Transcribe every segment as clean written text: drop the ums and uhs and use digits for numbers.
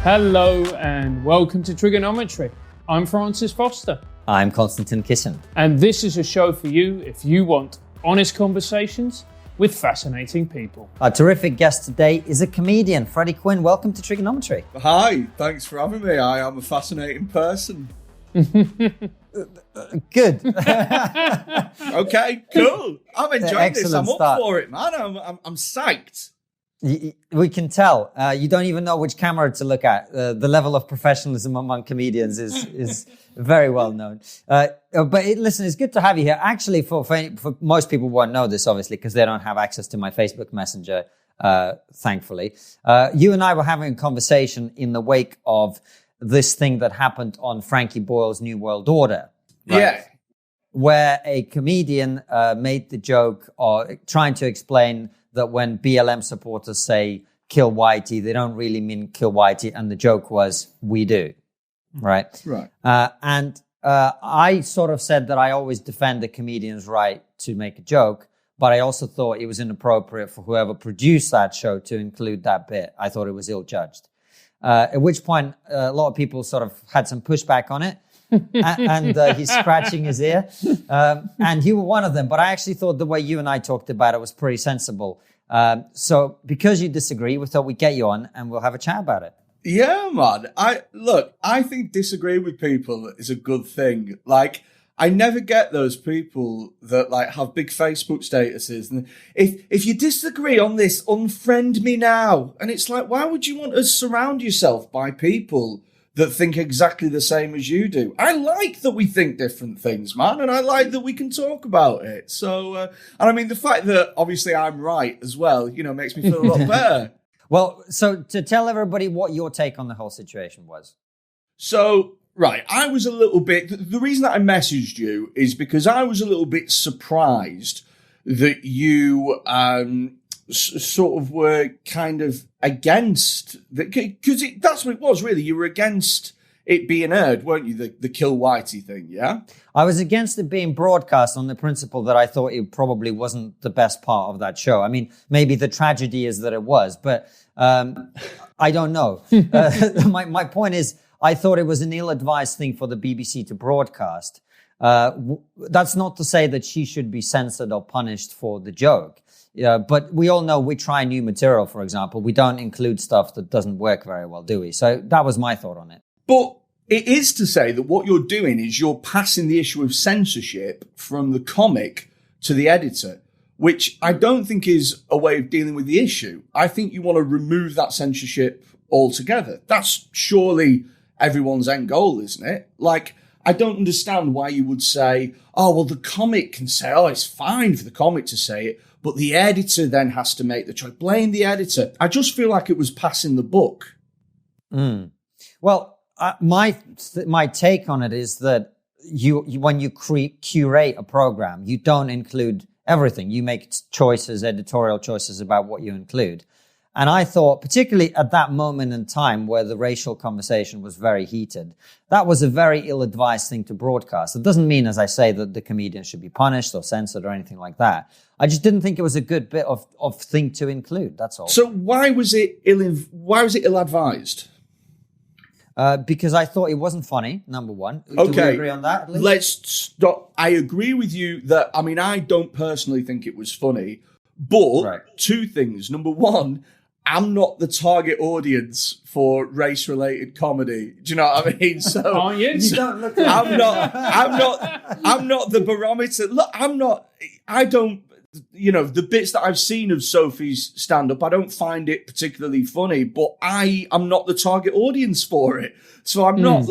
Hello and welcome to TRIGGERnometry. I'm Francis Foster. I'm Konstantin Kisin. And this is a show for you if you want honest conversations with fascinating people. Our terrific guest today is a comedian, Freddy Quinne. Welcome to TRIGGERnometry. Hi, thanks for having me. I am a fascinating person. Good. Okay, cool. I'm enjoying this. I'm Excellent up for it, man. I'm psyched. We can tell. You don't even know which camera to look at. The level of professionalism among comedians is very well known. Listen, it's good to have you here. Actually, for most people won't know this, obviously, because they don't have access to my Facebook Messenger, thankfully. You and I were having a conversation in the wake of this thing that happened on Frankie Boyle's New World Order. Right? Yeah. Where a comedian made the joke or trying to explain that when BLM supporters say kill Whitey, they don't really mean kill Whitey. And the joke was, we do. Right? Right. I sort of said that I always defend the comedian's right to make a joke, but I also thought it was inappropriate for whoever produced that show to include that bit. I thought it was ill-judged. At which point, a lot of people sort of had some pushback on it. and he's scratching his ear. And you were one of them. But I actually thought the way you and I talked about it was pretty sensible. So because you disagree, we thought we'd get you on and we'll have a chat about it. Yeah, man. I think disagreeing with people is a good thing. Like, I never get those people that like have big Facebook statuses. And if you disagree on this, unfriend me now. And it's like, why would you want to surround yourself by people that think exactly the same as you do? I like that we think different things, man, and I like that we can talk about it. So, and I mean, the fact that obviously I'm right as well, makes me feel a lot better. Well, so to tell everybody what your take on the whole situation was. So, right, I was a little bit, the reason that I messaged you is because I was a little bit surprised that you sort of were kind of against, because that's what it was, really. You were against it being aired, weren't you? The Kill Whitey thing, yeah? I was against it being broadcast on the principle that I thought it probably wasn't the best part of that show. I mean, maybe the tragedy is that it was, but I don't know. My point is, I thought it was an ill-advised thing for the BBC to broadcast. That's not to say that she should be censored or punished for the joke. But we all know we try new material, for example. We don't include stuff that doesn't work very well, do we? So that was my thought on it. But it is to say that what you're doing is you're passing the issue of censorship from the comic to the editor, which I don't think is a way of dealing with the issue. I think you want to remove that censorship altogether. That's surely everyone's end goal, isn't it? Like, I don't understand why you would say, oh, well, the comic can say, oh, it's fine for the comic to say it, but the editor then has to make the choice. Blame the editor. I just feel like it was passing the buck. Well, my take on it is that you when you curate a program, you don't include everything. You make choices, editorial choices about what you include. And I thought, particularly at that moment in time where the racial conversation was very heated, that was a very ill-advised thing to broadcast. It doesn't mean, as I say, that the comedian should be punished or censored or anything like that. I just didn't think it was a good bit of thing to include. That's all. So why was it ill-advised? Because I thought it wasn't funny, number one. Okay. Do we agree on that? Let's stop. I agree with you that, I mean, I don't personally think it was funny, but Right. Two things. Number one, I'm not the target audience for race-related comedy. Do you know what I mean? So Aren't you? You don't look I'm not the barometer. Look, the bits that I've seen of Sophie's stand-up, I don't find it particularly funny, but I am not the target audience for it. So I'm not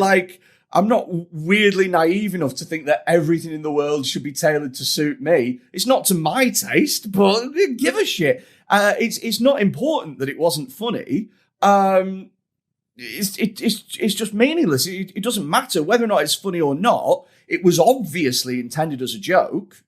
weirdly naive enough to think that everything in the world should be tailored to suit me. It's not to my taste, but give a shit. It's not important that it wasn't funny. It's just meaningless. It doesn't matter whether or not it's funny or not. It was obviously intended as a joke.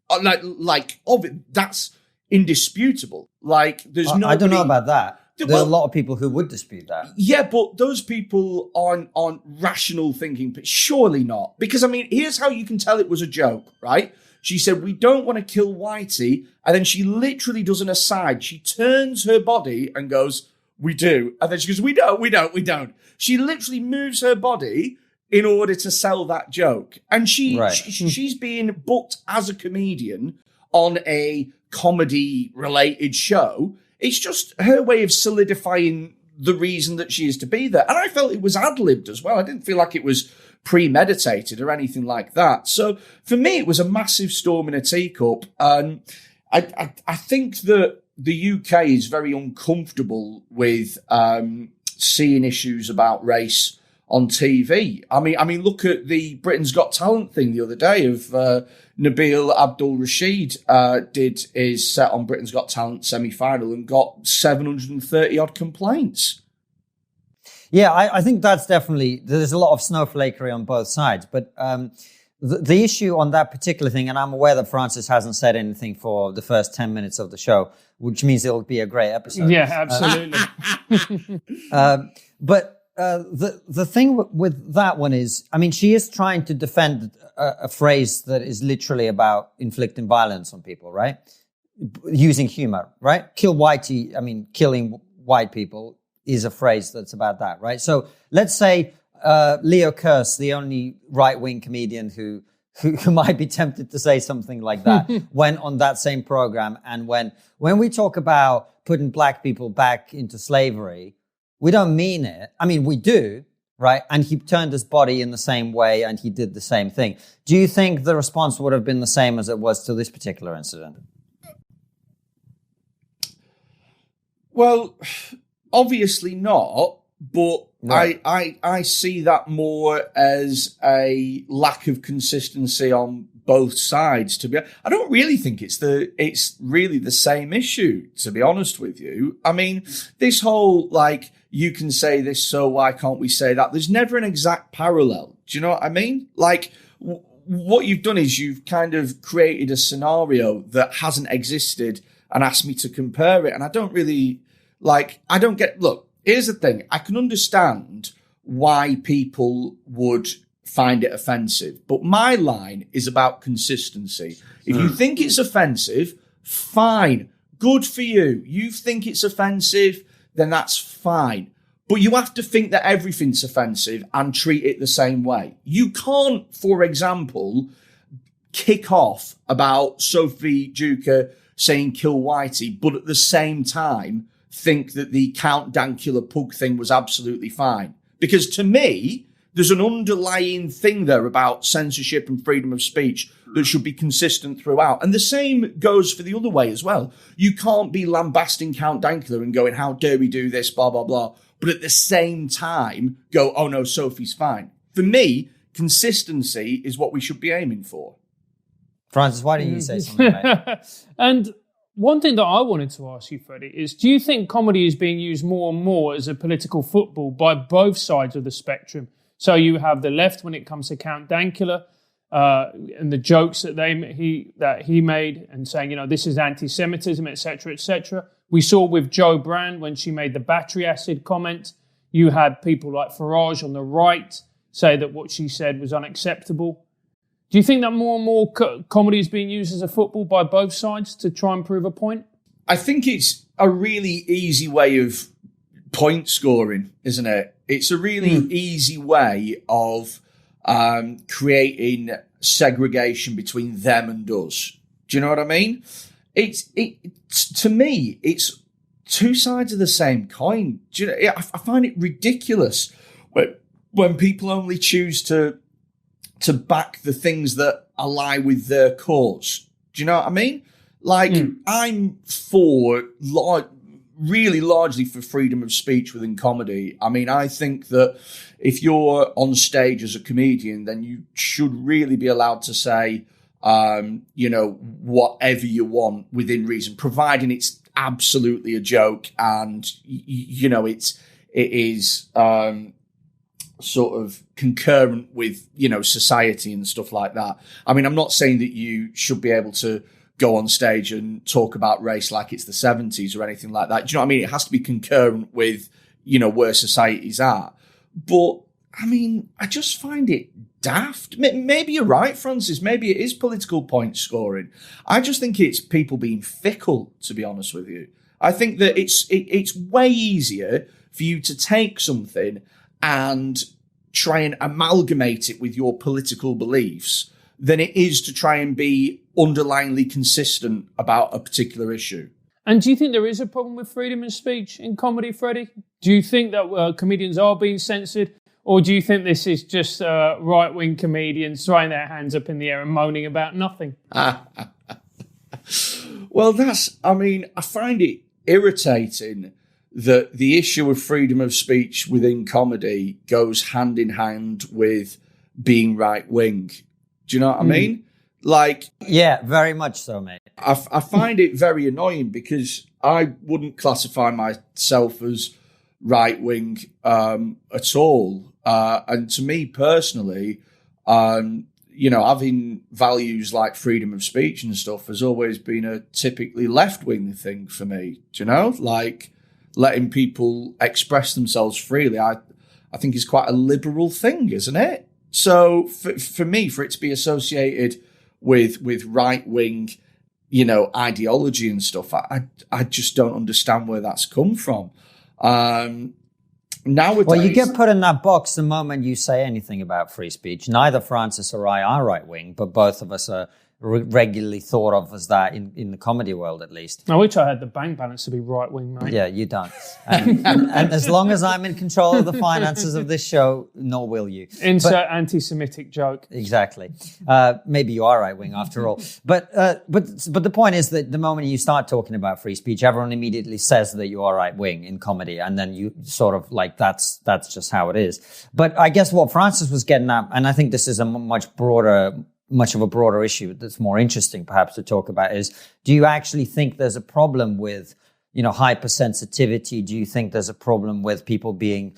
That's indisputable. Like, there's no. I don't know about that. There's Well, a lot of people who would dispute that. Yeah, but those people aren't rational thinking, but surely not. Because, I mean, here's how you can tell it was a joke, right? She said, we don't want to kill Whitey. And then she literally does an aside. She turns her body and goes, we do. And then she goes, we don't. She literally moves her body in order to sell that joke. And she's being booked as a comedian on a comedy-related show. It's just her way of solidifying the reason that she is to be there. And I felt it was ad-libbed as well. I didn't feel like it was premeditated or anything like that. So for me, it was a massive storm in a teacup. And I think that the UK is very uncomfortable with seeing issues about race on TV. I mean, look at the Britain's Got Talent thing the other day of Nabil Abdul Rashid did his set on Britain's Got Talent semi-final and got 730 odd complaints. Yeah, I think that's definitely, there's a lot of snowflakery on both sides. But the issue on that particular thing, and I'm aware that Francis hasn't said anything for the first 10 minutes of the show, which means it'll be a great episode. Yeah, absolutely. But the thing with that one is, I mean, she is trying to defend a phrase that is literally about inflicting violence on people, right? Using humor, right? Kill Whitey, I mean, killing white people is a phrase that's about that, right? So let's say Leo Kearse, the only right-wing comedian who might be tempted to say something like that, went on that same program. And when we talk about putting black people back into slavery, we don't mean it. I mean, we do, right? And he turned his body in the same way and he did the same thing. Do you think the response would have been the same as it was to this particular incident? Well, obviously not, but right. I see that more as a lack of consistency on both sides. I don't really think it's really the same issue, to be honest with you. I mean, this whole, like, you can say this, so why can't we say that? There's never an exact parallel. Do you know what I mean? Like, what you've done is you've kind of created a scenario that hasn't existed and asked me to compare it. And I don't really, look, here's the thing. I can understand why people would find it offensive, but my line is about consistency. If you think it's offensive, fine. Good for you. You think it's offensive, then that's fine. But you have to think that everything's offensive and treat it the same way. You can't, for example, kick off about Sophie Duker saying kill Whitey, but at the same time think that the Count Dankula pug thing was absolutely fine. Because to me, there's an underlying thing there about censorship and freedom of speech that should be consistent throughout. And the same goes for the other way as well. You can't be lambasting Count Dankula and going, how dare we do this, blah, blah, blah. But at the same time, go, oh no, Sophie's fine. For me, consistency is what we should be aiming for. Francis, why don't you say something, mate? And one thing that I wanted to ask you, Freddy, is do you think comedy is being used more and more as a political football by both sides of the spectrum? So you have the left when it comes to Count Dankula and the jokes that he made and saying, you know, this is anti-Semitism, etc., etc. We saw with Jo Brand when she made the battery acid comment. You had people like Farage on the right say that what she said was unacceptable. Do you think that more and more comedy is being used as a football by both sides to try and prove a point? I think it's a really easy way of point scoring, isn't it? It's a really easy way of creating segregation between them and us. Do you know what I mean? It's to me, it's two sides of the same coin. Do you know, I find it ridiculous when people only choose to back the things that ally with their cause. Do you know what I mean? Like, I'm really largely for freedom of speech within comedy. I mean, I think that if you're on stage as a comedian, then you should really be allowed to say, whatever you want within reason, providing it's absolutely a joke and, it is sort of concurrent with, society and stuff like that. I mean, I'm not saying that you should be able to go on stage and talk about race like it's the 70s or anything like that. Do you know what I mean? It has to be concurrent with, where society's at. But, I mean, I just find it daft. Maybe you're right, Francis. Maybe it is political point scoring. I just think it's people being fickle, to be honest with you. I think that it's way easier for you to take something and try and amalgamate it with your political beliefs than it is to try and be underlyingly consistent about a particular issue. And do you think there is a problem with freedom of speech in comedy, Freddie? Do you think that comedians are being censored? Or do you think this is just right-wing comedians throwing their hands up in the air and moaning about nothing? Well, I find it irritating that the issue of freedom of speech within comedy goes hand in hand with being right-wing. Do you know what I mean? Like, yeah, very much so, mate. I find it very annoying because I wouldn't classify myself as right-wing at all. And to me personally, having values like freedom of speech and stuff has always been a typically left-wing thing for me. Do you know? Like, letting people express themselves freely, I think is quite a liberal thing, isn't it? So for me, for it to be associated with right-wing, ideology and stuff, I just don't understand where that's come from. Nowadays, well, you get put in that box the moment you say anything about free speech. Neither Francis or I are right-wing, but both of us are regularly thought of as that in the comedy world, at least. I wish I had the bank balance to be right-wing, mate. Yeah, you don't. And as long as I'm in control of the finances of this show, nor will you. Insert anti-Semitic joke. Exactly. Maybe you are right-wing after all. But the point is that the moment you start talking about free speech, everyone immediately says that you are right-wing in comedy, and then you sort of like that's just how it is. But I guess what Francis was getting at, and I think this is a much of a broader issue that's more interesting perhaps to talk about, is do you actually think there's a problem with, hypersensitivity? Do you think there's a problem with people being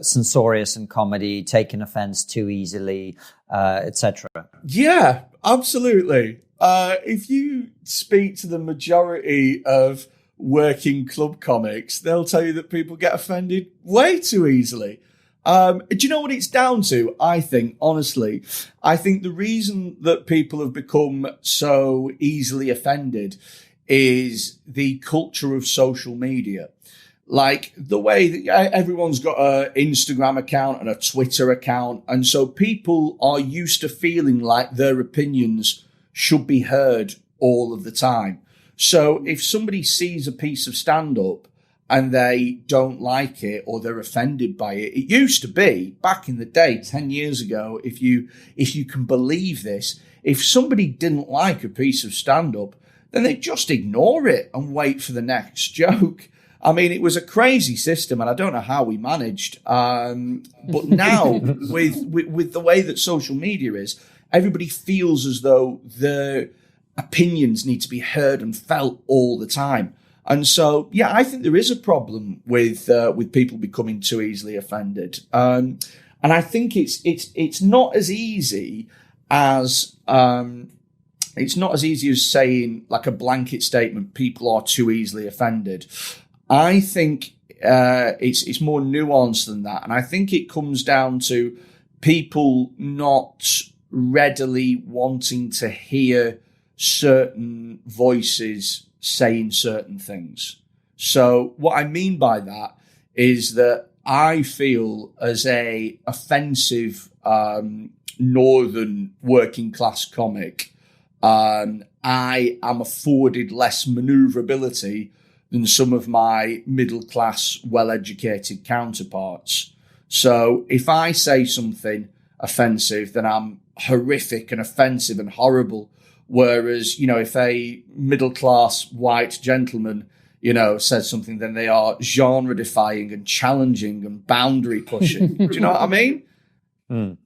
censorious in comedy, taking offense too easily, etc.? Yeah, absolutely. If you speak to the majority of working club comics, they'll tell you that people get offended way too easily. Do you know what it's down to? I think, honestly, the reason that people have become so easily offended is the culture of social media. Like the way that everyone's got an Instagram account and a Twitter account. And so people are used to feeling like their opinions should be heard all of the time. So if somebody sees a piece of stand-up and they don't like it or they're offended by it. It used to be, back in the day, 10 years ago, if you can believe this, if somebody didn't like a piece of stand-up, then they'd just ignore it and wait for the next joke. I mean, it was a crazy system, and I don't know how we managed. But now, with the way that social media is, everybody feels as though their opinions need to be heard and felt all the time. And so, yeah, I think there is a problem with people becoming too easily offended. And I think it's not as easy as saying like a blanket statement, people are too easily offended. I think it's more nuanced than that. And I think it comes down to people not readily wanting to hear certain voices saying certain things. So what I mean by that is that I feel as a offensive northern working class comic, I am afforded less maneuverability than some of my middle class, well-educated counterparts. So if I say something offensive, then I'm horrific and offensive and horrible. Whereas, if a middle-class white gentleman, says something, then they are genre-defying and challenging and boundary-pushing. Do you know what I mean?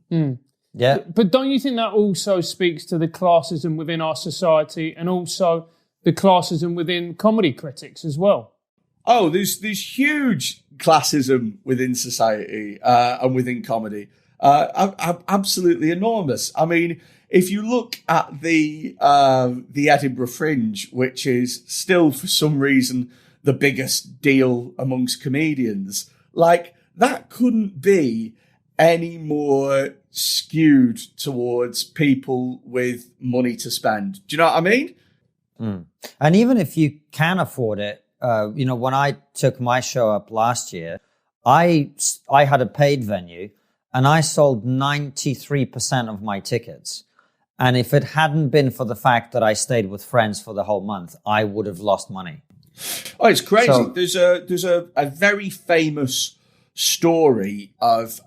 Yeah. But don't you think that also speaks to the classism within our society and also the classism within comedy critics as well? Oh, there's huge classism within society and within comedy. Absolutely enormous. I mean, if you look at the Edinburgh Fringe, which is still for some reason the biggest deal amongst comedians, like that couldn't be any more skewed towards people with money to spend. Do you know what I mean? And even if you can afford it, when I took my show up last year, I had a paid venue and I sold 93% of my tickets. And if it hadn't been for the fact that I stayed with friends for the whole month, I would have lost money. Oh, it's crazy. So, there's a very famous story of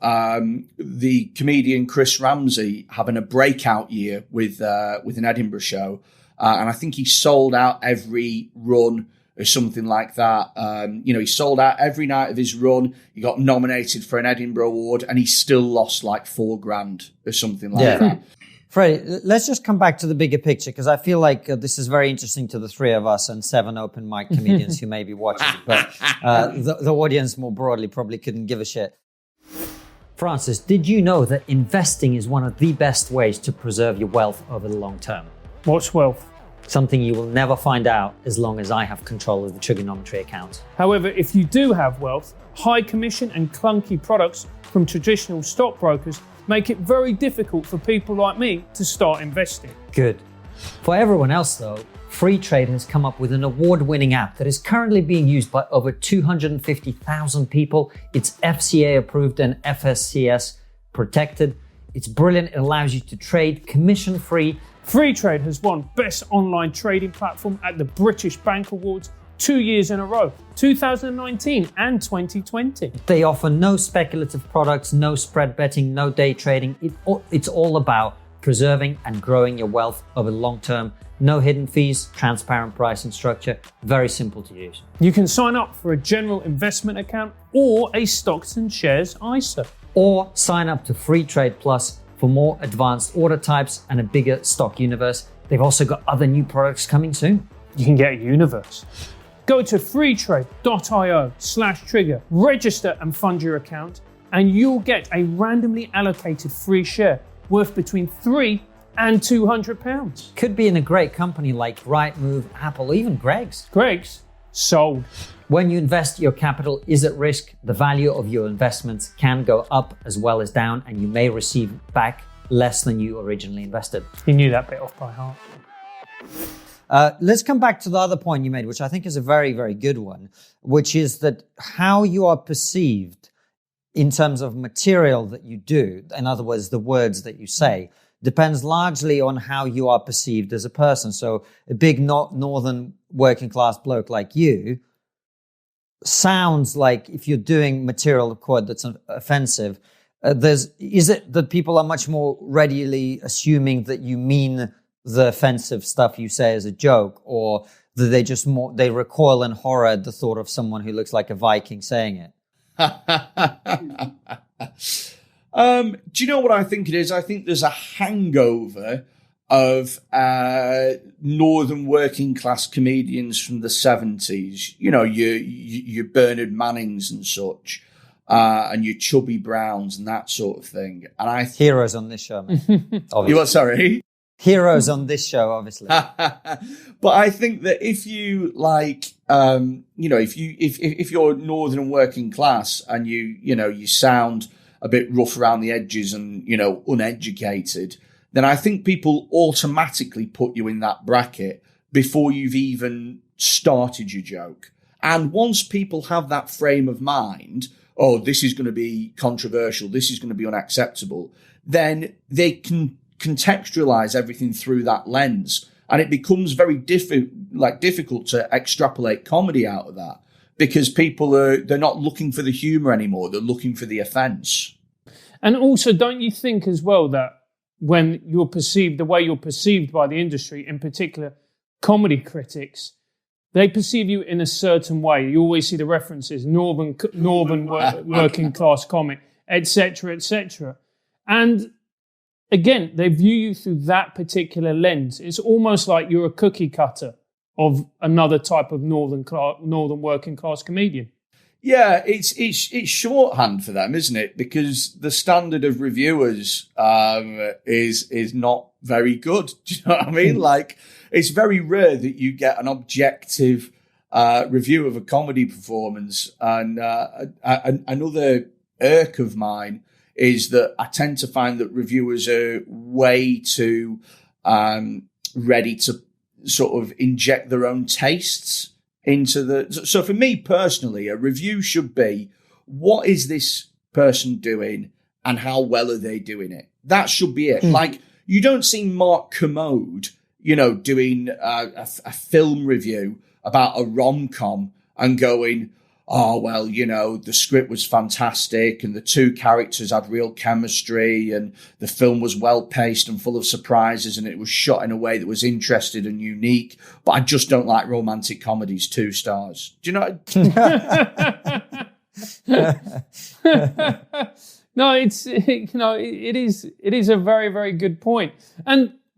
the comedian Chris Ramsey having a breakout year with an Edinburgh show, and I think he sold out every run or something like that. He sold out every night of his run. He got nominated for an Edinburgh Award, and he still lost like $4,000 or something like that. Freddie, let's just come back to the bigger picture, because I feel like this is very interesting to the three of us and 7 open mic comedians who may be watching, but the audience more broadly probably couldn't give a shit. Francis, did you know that investing is one of the best ways to preserve your wealth over the long term? What's wealth? Something you will never find out as long as I have control of the TRIGGERnometry account. However, if you do have wealth, high commission and clunky products from traditional stockbrokers make it very difficult for people like me to start investing. Good. For everyone else though, Freetrade has come up with an award-winning app that is currently being used by over 250,000 people. It's FCA approved and FSCS protected. It's brilliant. It allows you to trade commission-free. Freetrade has won Best Online Trading Platform at the British Bank Awards 2 years in a row, 2019 and 2020. They offer no speculative products, no spread betting, no day trading. It's all about preserving and growing your wealth over the long term. No hidden fees, transparent pricing structure, very simple to use. You can sign up for a general investment account or a stocks and shares ISA. Or sign up to Freetrade Plus for more advanced order types and a bigger stock universe. They've also got other new products coming soon. You can get a universe. Go to freetrade.io/trigger, register and fund your account, and you'll get a randomly allocated free share worth between £3 and £200. Could be in a great company like Rightmove, Apple, or even Greg's. Greg's sold. When you invest, your capital is at risk. The value of your investments can go up as well as down, and you may receive back less than you originally invested. You knew that bit off by heart. Let's come back to the other point you made, which I think is a very, very good one, which is that how you are perceived in terms of material that you do, in other words, the words that you say, depends largely on how you are perceived as a person. So a big northern working class bloke like you sounds like, if you're doing material, quote, that's offensive, is it that people are much more readily assuming that you mean the offensive stuff you say as a joke, or that they recoil in horror at the thought of someone who looks like a Viking saying it? Do you know what I think it is? I think there's a hangover of northern working class comedians from the 70s. You know, your Bernard Mannings and such, and your Chubby Browns and that sort of thing. And heroes on this show, man. You what? Sorry. Heroes on this show, obviously. But I think that if you like, if you're northern and working class and you sound a bit rough around the edges and, uneducated, then I think people automatically put you in that bracket before you've even started your joke. And once people have that frame of mind, oh, this is going to be controversial, this is going to be unacceptable, then they can contextualize everything through that lens, and it becomes very difficult to extrapolate comedy out of that, because they're not looking for the humor anymore, they're looking for the offense. And also, don't you think as well that when you're perceived, the way you're perceived by the industry, in particular comedy critics, they perceive you in a certain way? You always see the references, northern working class comic, etc., etc. And again, they view you through that particular lens. It's almost like you're a cookie cutter of another type of northern working class comedian. Yeah, it's shorthand for them, isn't it? Because the standard of reviewers is not very good. Do you know what I mean? Like, it's very rare that you get an objective review of a comedy performance. And another irk of mine is that I tend to find that reviewers are way too ready to sort of inject their own tastes into the. So for me personally, a review should be, what is this person doing and how well are they doing it? That should be it. Like, you don't see Mark Commode, doing a film review about a rom-com and going, oh, well, the script was fantastic and the two characters had real chemistry and the film was well-paced and full of surprises and it was shot in a way that was interesting and unique. But I just don't like romantic comedies, 2 stars. Do you know? No, it is a very, very good point.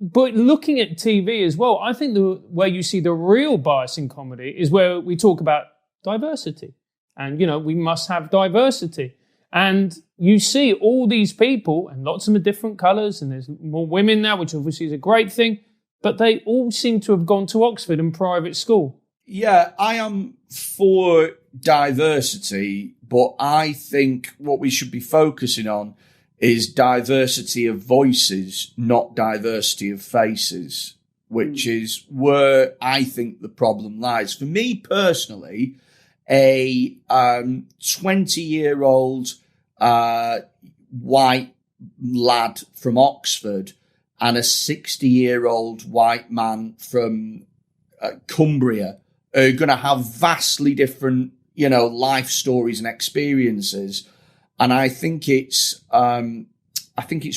But looking at TV as well, I think where you see the real bias in comedy is where we talk about diversity. And, we must have diversity. And you see all these people, and lots of them are different colours, and there's more women now, which obviously is a great thing, but they all seem to have gone to Oxford and private school. Yeah, I am for diversity, but I think what we should be focusing on is diversity of voices, not diversity of faces, which is where I think the problem lies. For me personally, a 20-year-old white lad from Oxford and a 60-year-old white man from Cumbria are going to have vastly different, life stories and experiences. And I think it's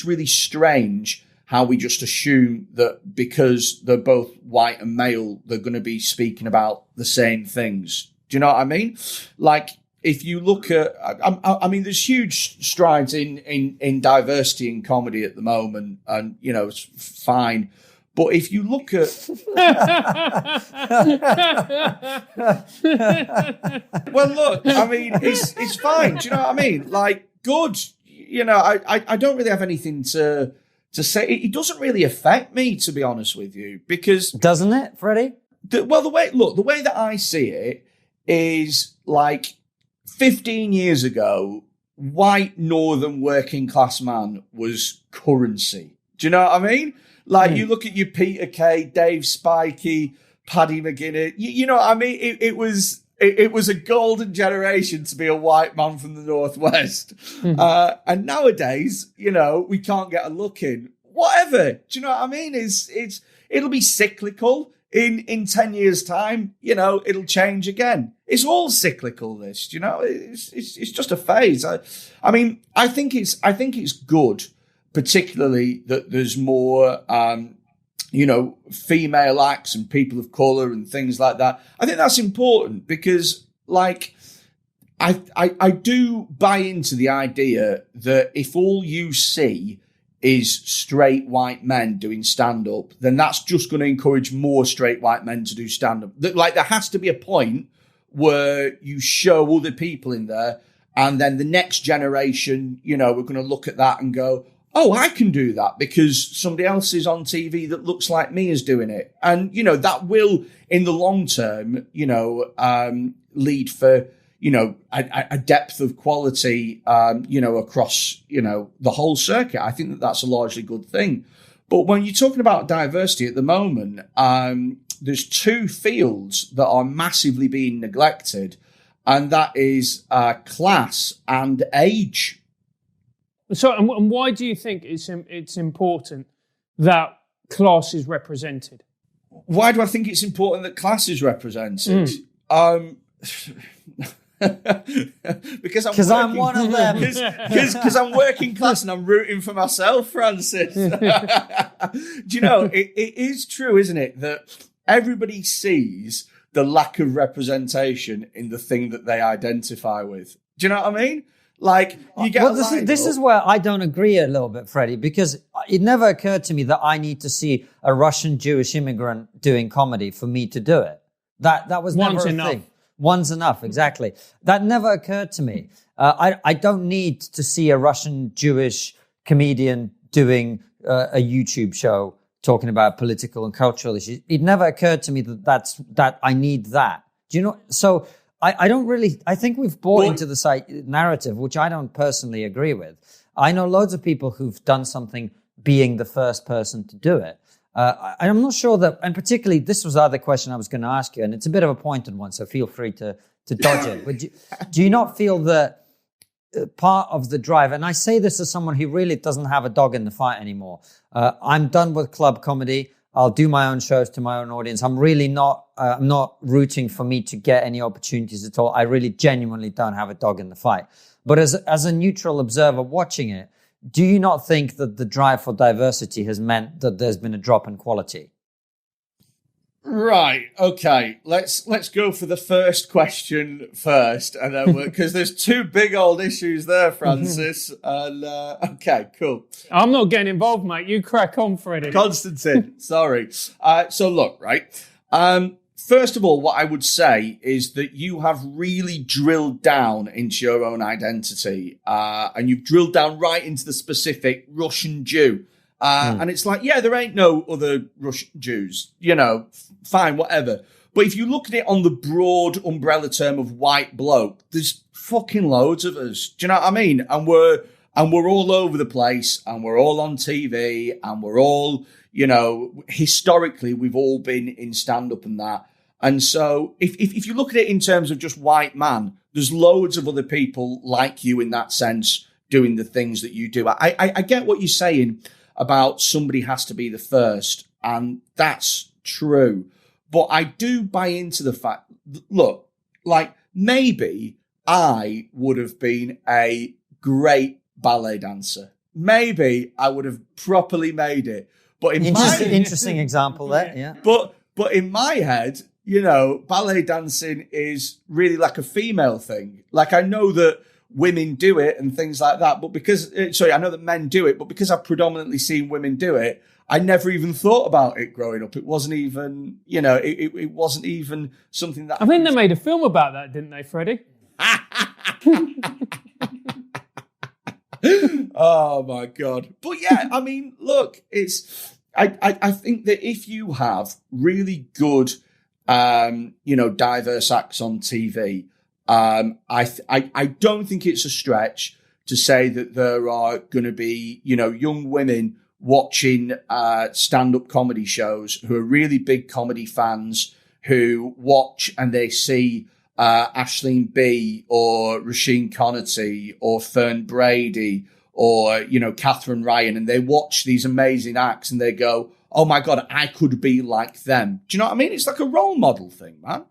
really strange how we just assume that because they're both white and male, they're going to be speaking about the same things. Do you know what I mean? Like, if you look at, I mean, there's huge strides in diversity in comedy at the moment, and it's fine. But if you look at, well, look, I mean, it's fine. Do you know what I mean? Like, good. I don't really have anything to say. It doesn't really affect me, to be honest with you, because doesn't it, Freddy? The way that I see it is like 15 years ago, white northern working class man was currency. Do you know what I mean? Like, you look at your Peter Kay, Dave Spikey, Paddy McGuinness, you know what I mean? It was a golden generation to be a white man from the Northwest. And nowadays, we can't get a look in. Whatever. Do you know what I mean? It'll be cyclical. In 10 years' time, it'll change again. It's all cyclical, this, it's just a phase. I mean, I think it's good, particularly that there's more, female acts and people of colour and things like that. I think that's important because, like, I do buy into the idea that if all you see is straight white men doing stand-up, then that's just going to encourage more straight white men to do stand-up. Like, there has to be a point where you show other people in there, and then the next generation, we're going to look at that and go, oh, I can do that because somebody else is on TV that looks like me is doing it. And, that will, in the long term, lead for, a depth of quality, across, the whole circuit. I think that that's a largely good thing. But when you're talking about diversity at the moment, there's 2 fields that are massively being neglected, and that is class and age. So, and why do you think it's important that class is represented? Why do I think it's important that class is represented? Because I'm one of them. Because I'm working class and I'm rooting for myself, Francis. Do you know, it is true, isn't it, that everybody sees the lack of representation in the thing that they identify with. Do you know what I mean? Like, you get this is where I don't agree a little bit, Freddie, because it never occurred to me that I need to see a Russian Jewish immigrant doing comedy for me to do it. That was never a thing. One's enough, exactly. That never occurred to me. I don't need to see a Russian Jewish comedian doing a YouTube show talking about political and cultural issues. It never occurred to me that I need that. Do you know? So I don't really, I think we've bought into the narrative, which I don't personally agree with. I know loads of people who've done something being the first person to do it. I'm not sure that, and particularly this was the other question I was going to ask you, and it's a bit of a pointed one, so feel free to dodge it. But do you not feel that part of the drive, and I say this as someone who really doesn't have a dog in the fight anymore. I'm done with club comedy. I'll do my own shows to my own audience. I'm really not, I'm not rooting for me to get any opportunities at all. I really genuinely don't have a dog in the fight. But as a neutral observer watching it, do you not think that the drive for diversity has meant that there's been a drop in quality? Right. Okay. Let's go for the first question first, and then because there's two big old issues there, Francis. And okay, cool. I'm not getting involved, mate. You crack on, Freddy. Constantine. Sorry. So look, right. First of all, what I would say is that you have really drilled down into your own identity, and you've drilled down right into the specific Russian Jew. And it's like, yeah, there ain't no other Russian Jews, fine, whatever. But if you look at it on the broad umbrella term of white bloke, there's fucking loads of us. Do you know what I mean? And we're all over the place, and we're all on TV, and we're all, historically, we've all been in stand-up and that. And so if you look at it in terms of just white man, there's loads of other people like you in that sense doing the things that you do. I get what you're saying about somebody has to be the first, and that's true. But I do buy into the fact, look, like maybe I would have been a great ballet dancer. Maybe I would have properly made it. But in interesting example there, yeah. But in my head, ballet dancing is really like a female thing. Like I know that women do it and things like that, but I know that men do it, but because I've predominantly seen women do it, I never even thought about it growing up. It wasn't even, it wasn't even something that... I think they made a film about that, didn't they, Freddy? Oh my God. But yeah, I mean, look, I think that if you have really good, diverse acts on TV, I don't think it's a stretch to say that there are going to be, young women watching stand-up comedy shows who are really big comedy fans who watch and they see Aisling B or Rasheen Connerty or Fern Brady or, Catherine Ryan, and they watch these amazing acts and they go, oh my God, I could be like them. Do you know what I mean? It's like a role model thing, man.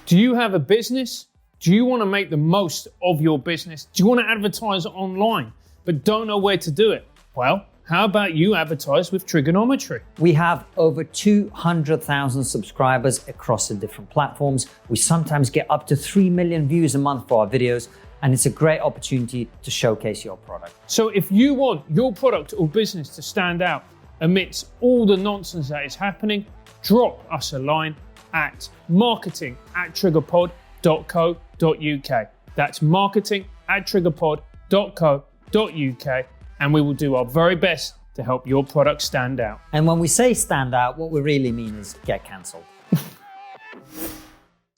Do you have a business? Do you want to make the most of your business? Do you want to advertise online, but don't know where to do it? Well, how about you advertise with TRIGGERnometry? We have over 200,000 subscribers across the different platforms. We sometimes get up to 3 million views a month for our videos, and it's a great opportunity to showcase your product. So if you want your product or business to stand out amidst all the nonsense that is happening, drop us a line at marketing@triggerpod.co.uk. That's marketing@triggerpod.co.uk, and we will do our very best to help your product stand out. And when we say stand out, what we really mean is get cancelled.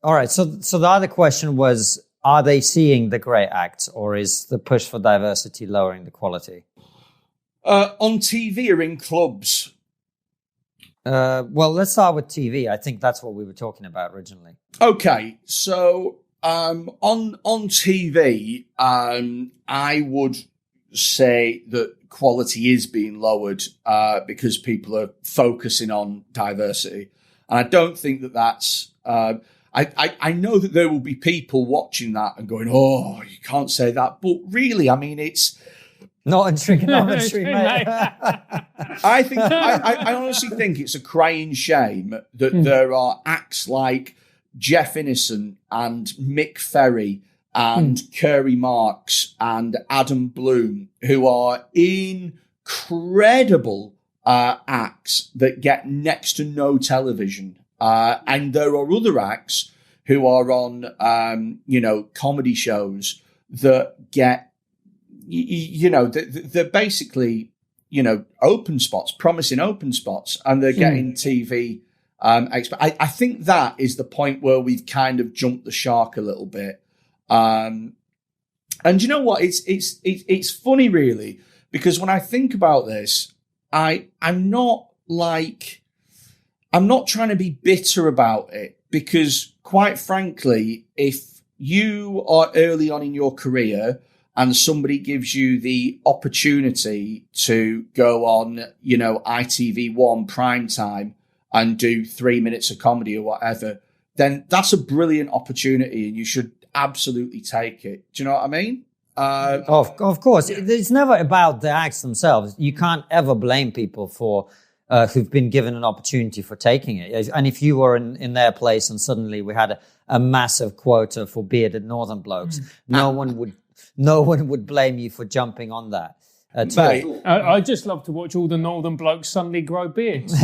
All right, so the other question was, are they seeing the great acts, or is the push for diversity lowering the quality? On TV or in clubs? Well, let's start with TV. I think that's what we were talking about originally. Okay, so on TV, I would say that quality is being lowered because people are focusing on diversity, and I don't think that that's. I know that there will be people watching that and going, "Oh, you can't say that," but really, I mean, it's. Not in TRIGGERnometry, mate. I honestly think it's a crying shame that there are acts like Jeff Innocent and Mick Ferry and Curry Marks and Adam Bloom, who are incredible acts that get next to no television. And there are other acts who are on, comedy shows that get, they're basically, open spots, promising open spots, and they're getting TV. I think that is the point where we've kind of jumped the shark a little bit. And you know what? It's funny, really, because when I think about this, I'm not like, I'm not trying to be bitter about it, because quite frankly, if you are early on in your career and somebody gives you the opportunity to go on, ITV1 primetime and do 3 minutes of comedy or whatever, then that's a brilliant opportunity and you should absolutely take it. Do you know what I mean? Of course. It's never about the acts themselves. You can't ever blame people for who've been given an opportunity for taking it. And if you were in their place and suddenly we had a massive quota for bearded northern blokes, no one would blame you for jumping on that. I just love to watch all the northern blokes suddenly grow beards.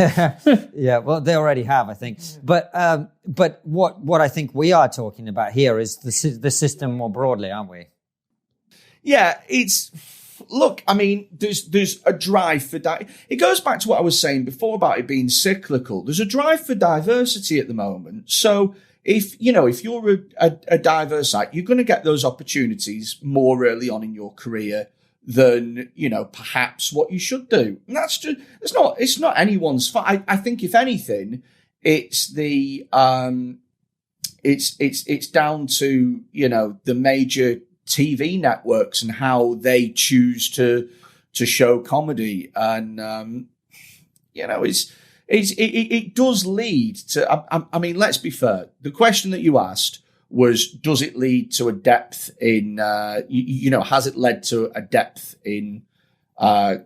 Yeah, well, they already have, I think. But what I think we are talking about here is the system more broadly, aren't we? Yeah, look, I mean, there's a drive for it goes back to what I was saying before about it being cyclical. There's a drive for diversity at the moment. So if you're a diverse site, you're going to get those opportunities more early on in your career than, perhaps what you should do. And that's just, it's not anyone's fault. I think if anything, it's it's down to, the major TV networks and how they choose to show comedy. And, it does lead to, I mean, let's be fair. The question that you asked was, does it lead to a depth in, has it led to a depth in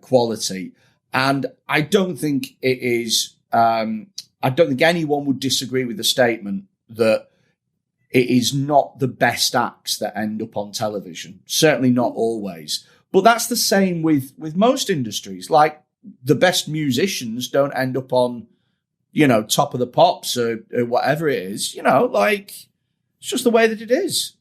quality? And I don't think it is, I don't think anyone would disagree with the statement that it is not the best acts that end up on television. Certainly not always. But that's the same with most industries. Like, the best musicians don't end up on, Top of the Pops or whatever it is. It's just the way that it is.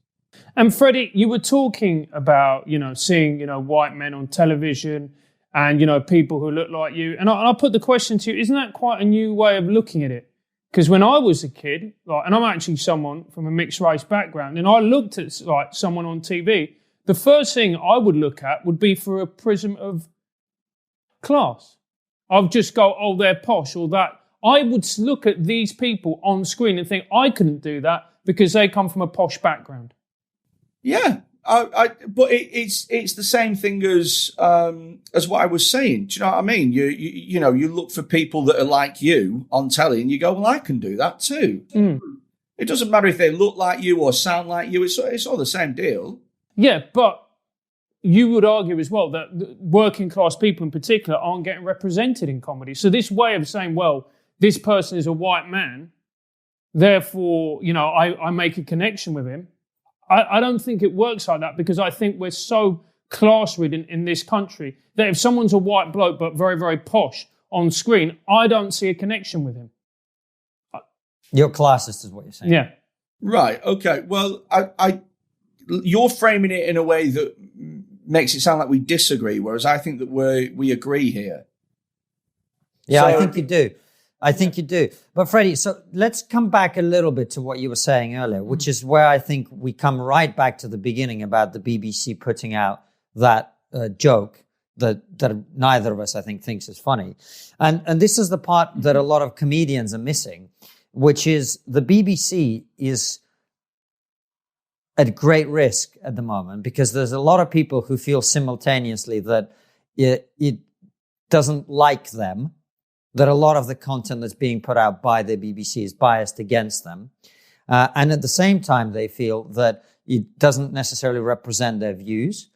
And Freddy, you were talking about, seeing, white men on television and, people who look like you. And I put the question to you, isn't that quite a new way of looking at it? Because when I was a kid, and I'm actually someone from a mixed race background, and I looked at someone on TV, the first thing I would look at would be through a prism of class. I'd just go, oh, they're posh or that. I would look at these people on screen and think, I couldn't do that because they come from a posh background. Yeah, but it's the same thing as what I was saying. Do you know what I mean? You look for people that are like you on telly, and you go, well, I can do that too. Mm. It doesn't matter if they look like you or sound like you. It's all the same deal. Yeah, but you would argue as well that working class people in particular aren't getting represented in comedy. So this way of saying, well, this person is a white man, therefore, I make a connection with him. I don't think it works like that, because I think we're so class-ridden in this country that if someone's a white bloke but very, very posh on screen, I don't see a connection with him. You're classist is what you're saying. Yeah. Right, okay. Well, you're framing it in a way that makes it sound like we disagree, whereas I think that we agree here. Yeah, I think you do. But Freddy, so let's come back a little bit to what you were saying earlier, which is where I think we come right back to the beginning about the BBC putting out that joke that neither of us, I think, thinks is funny. And this is the part that a lot of comedians are missing, which is the BBC is at great risk at the moment, because there's a lot of people who feel simultaneously that it doesn't like them, that a lot of the content that's being put out by the BBC is biased against them. And at the same time, they feel that it doesn't necessarily represent their views.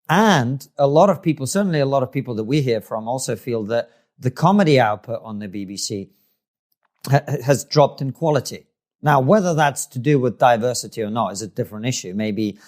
And a lot of people, certainly a lot of people that we hear from, also feel that the comedy output on the BBC has dropped in quality. Now, whether that's to do with diversity or not is a different issue. Maybe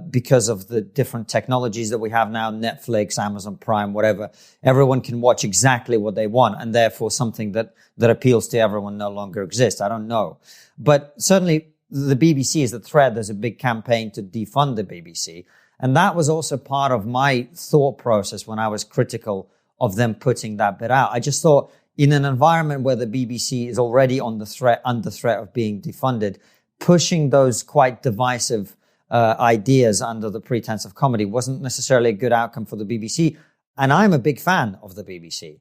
because of the different technologies that we have now, Netflix, Amazon Prime, whatever, everyone can watch exactly what they want, and therefore something that appeals to everyone no longer exists. I don't know. But certainly the BBC is the thread. There's a big campaign to defund the BBC. And that was also part of my thought process when I was critical of them putting that bit out. I just thought, in an environment where the BBC is already under threat of being defunded, pushing those quite divisive ideas under the pretense of comedy wasn't necessarily a good outcome for the BBC. And I'm a big fan of the BBC.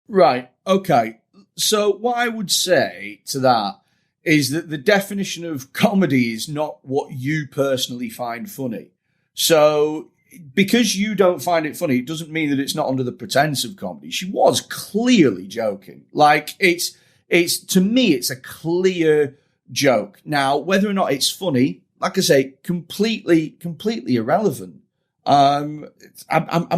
Right. Okay. So what I would say to that is that the definition of comedy is not what you personally find funny. So because you don't find it funny, it doesn't mean that it's not under the pretense of comedy. She was clearly joking. Like it's to me, it's a clear joke. Now, whether or not it's funny, like I say, completely irrelevant. I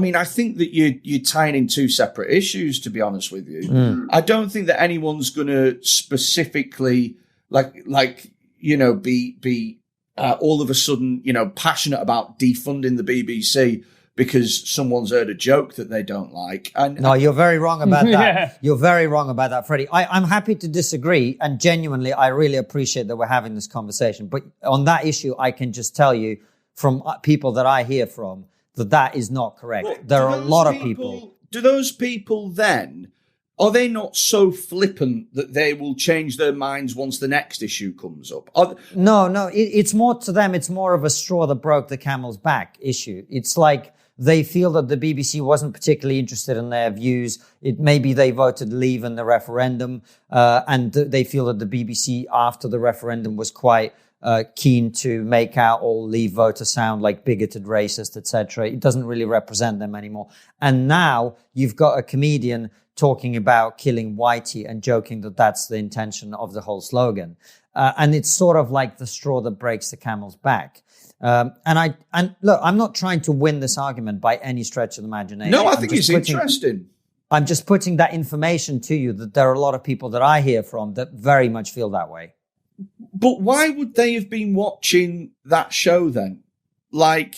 mean, I think that you're tying in two separate issues, to be honest with you. I don't think that anyone's going to specifically be all of a sudden, passionate about defunding the BBC because someone's heard a joke that they don't like. And no, you're very wrong about that. Yeah. You're very wrong about that, Freddie. I'm happy to disagree, and genuinely, I really appreciate that we're having this conversation. But on that issue, I can just tell you from people that I hear from that is not correct. Well, there are a lot of people. Do those people then, are they not so flippant that they will change their minds once the next issue comes up? No, it's more to them. It's more of a straw that broke the camel's back issue. It's like they feel that the BBC wasn't particularly interested in their views. Maybe they voted leave in the referendum, and they feel that the BBC after the referendum was quite keen to make out all Leave voters sound like bigoted, racist, etc. It doesn't really represent them anymore. And now you've got a comedian talking about killing Whitey and joking that that's the intention of the whole slogan. And it's sort of like the straw that breaks the camel's back. And look, I'm not trying to win this argument by any stretch of the imagination. No, I think it's interesting. I'm just putting that information to you that there are a lot of people that I hear from that very much feel that way. But why would they have been watching that show then? Like,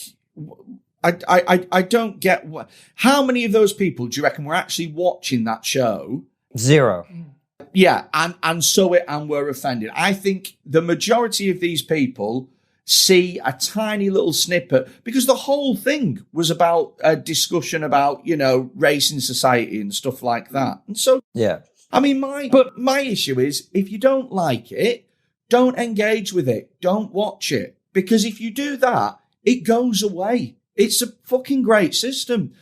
I don't get how many of those people do you reckon were actually watching that show? Zero. Yeah, and saw it and were offended. I think the majority of these people see a tiny little snippet because the whole thing was about a discussion about, race in society and stuff like that. And so, yeah, I mean, my issue is if you don't like it, don't engage with it. Don't watch it. Because if you do that, it goes away. It's a fucking great system.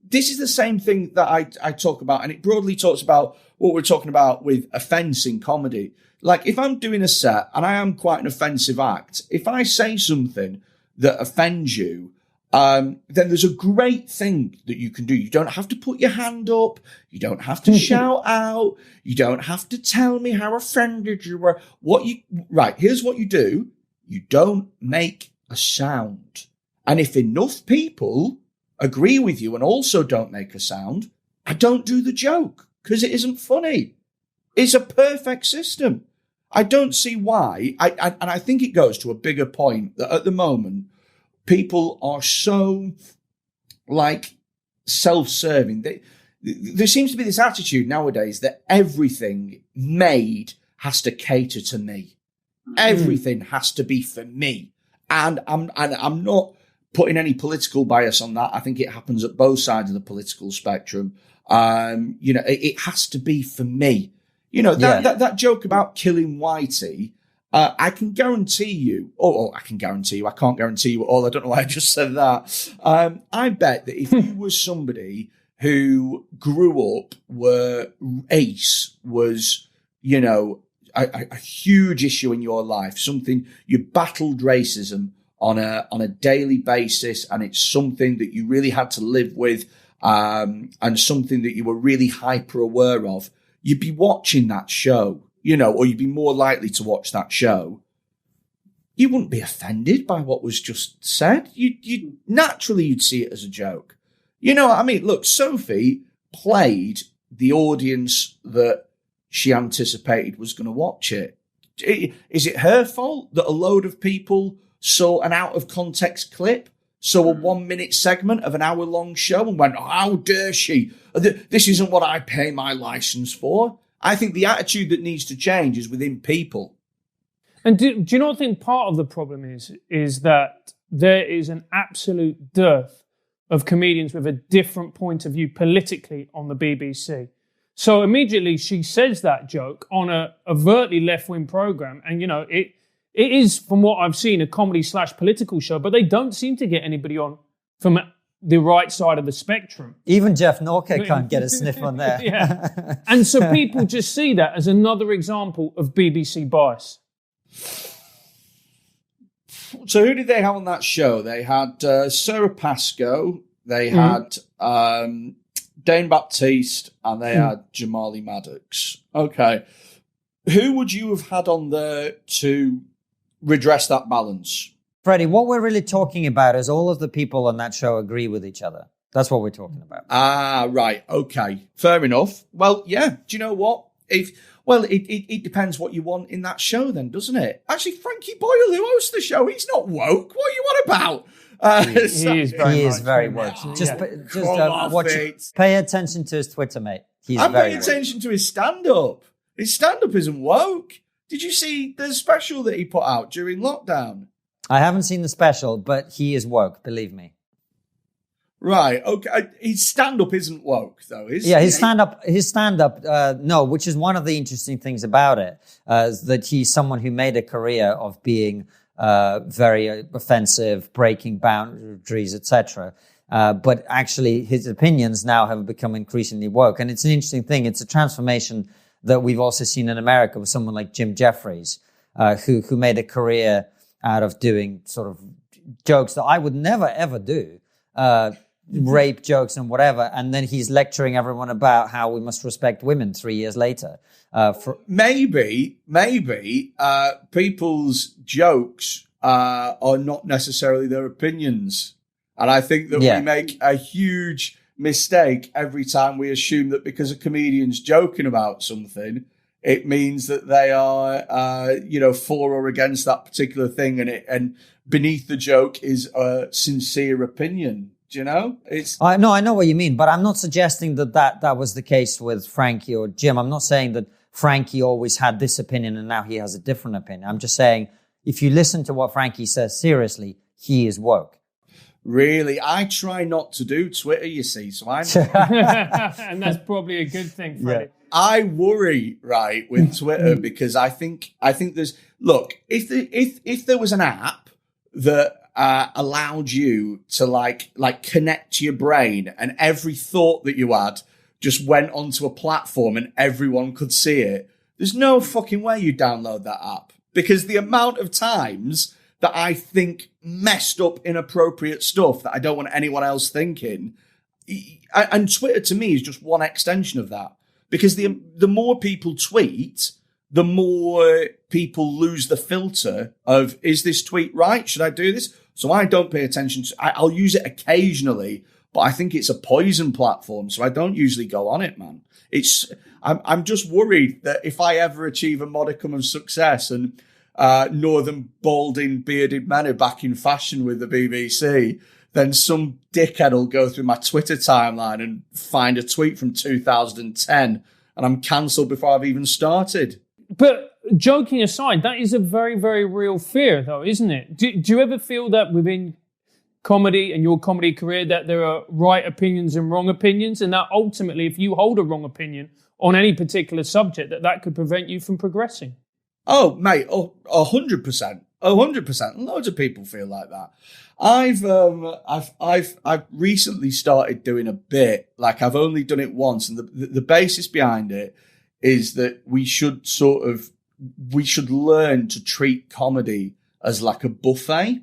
This is the same thing that I talk about, and it broadly talks about what we're talking about with offence in comedy. Like, if I'm doing a set, and I am quite an offensive act, if I say something that offends you, then there's a great thing that you can do. You don't have to put your hand up. You don't have to shout out. You don't have to tell me how offended you were. Here's what you do. You don't make a sound. And if enough people agree with you and also don't make a sound, I don't do the joke because it isn't funny. It's a perfect system. I don't see why. And I think it goes to a bigger point that at the moment, people are so self-serving. There seems to be this attitude nowadays that everything made has to cater to me. Everything has to be for me. And I'm not putting any political bias on that. I think it happens at both sides of the political spectrum. It has to be for me. That joke about killing Whitey, I can guarantee you, I can't guarantee you at all. I don't know why I just said that. I bet that if you were somebody who grew up where Ace was, a huge issue in your life, something you battled racism on a daily basis, and it's something that you really had to live with, and something that you were really hyper aware of, you'd be watching that show. Or you'd be more likely to watch that show. You wouldn't be offended by what was just said. You'd see it as a joke. You know what I mean? Look, Sophie played the audience that she anticipated was going to watch it. Is it her fault that a load of people saw an out of context clip, saw a 1 minute segment of an hour long show and went, oh, how dare she? This isn't what I pay my license for. I think the attitude that needs to change is within people. And do you not think part of the problem is that there is an absolute dearth of comedians with a different point of view politically on the BBC? So immediately she says that joke on a overtly left-wing programme, and it is, from what I've seen, a comedy/political show, but they don't seem to get anybody on from the right side of the spectrum. Even Jeff Norker can't get a sniff on there. Yeah. And so people just see that as another example of BBC bias. So who did they have on that show? They had Sarah Pascoe, they had Dane Baptiste, and they had Jamali Maddox. Okay. Who would you have had on there to redress that balance? Freddy, what we're really talking about is all of the people on that show agree with each other. That's what we're talking about. Ah, right. Okay. Fair enough. Well, yeah. Do you know what? It depends what you want in that show then, doesn't it? Actually, Frankie Boyle, who hosts the show, he's not woke. What are you on about? He is very woke. Yeah. Pay attention to his Twitter, mate. I'm paying attention to his stand-up. His stand-up isn't woke. Did you see the special that he put out during lockdown? I haven't seen the special, but he is woke, believe me. Right, okay. His stand-up isn't woke, though, is Yeah, his stand-up, no, which is one of the interesting things about it, is that he's someone who made a career of being very offensive, breaking boundaries, etc. But actually, his opinions now have become increasingly woke. And it's an interesting thing. It's a transformation that we've also seen in America with someone like Jim Jeffries, who made a career out of doing sort of jokes that I would never, ever do. Rape jokes and whatever, and then he's lecturing everyone about how we must respect women 3 years later. Maybe people's jokes are not necessarily their opinions, and I think that we make a huge mistake every time we assume that because a comedian's joking about something, it means that they are, for or against that particular thing, and beneath the joke is a sincere opinion. Do you know? I know what you mean, but I'm not suggesting that was the case with Frankie or Jim. I'm not saying that Frankie always had this opinion and now he has a different opinion. I'm just saying if you listen to what Frankie says seriously, he is woke. Really? I try not to do Twitter, you see, so I'm... And that's probably a good thing, Freddy. Yeah. I worry, right, with Twitter because I think there's... Look, if there was an app that allowed you to like connect to your brain and every thought that you had just went onto a platform and everyone could see it, there's no fucking way you download that app, because the amount of times that I think messed up, inappropriate stuff that I don't want anyone else thinking, and Twitter to me is just one extension of that, because the more people tweet, the more people lose the filter of, is this tweet right? Should I do this? So I don't pay attention to, I'll use it occasionally, but I think it's a poison platform. So I don't usually go on it, man. I'm just worried that if I ever achieve a modicum of success and northern balding bearded men are back in fashion with the BBC, then some dickhead will go through my Twitter timeline and find a tweet from 2010 and I'm cancelled before I've even started. But joking aside, that is a very, very real fear, though, isn't it? Do you ever feel that within comedy and your comedy career that there are right opinions and wrong opinions, and that ultimately, if you hold a wrong opinion on any particular subject, that could prevent you from progressing? Oh, mate, 100%. 100%. Loads of people feel like that. I've recently started doing a bit, like I've only done it once, and the basis behind it is that we should learn to treat comedy as like a buffet.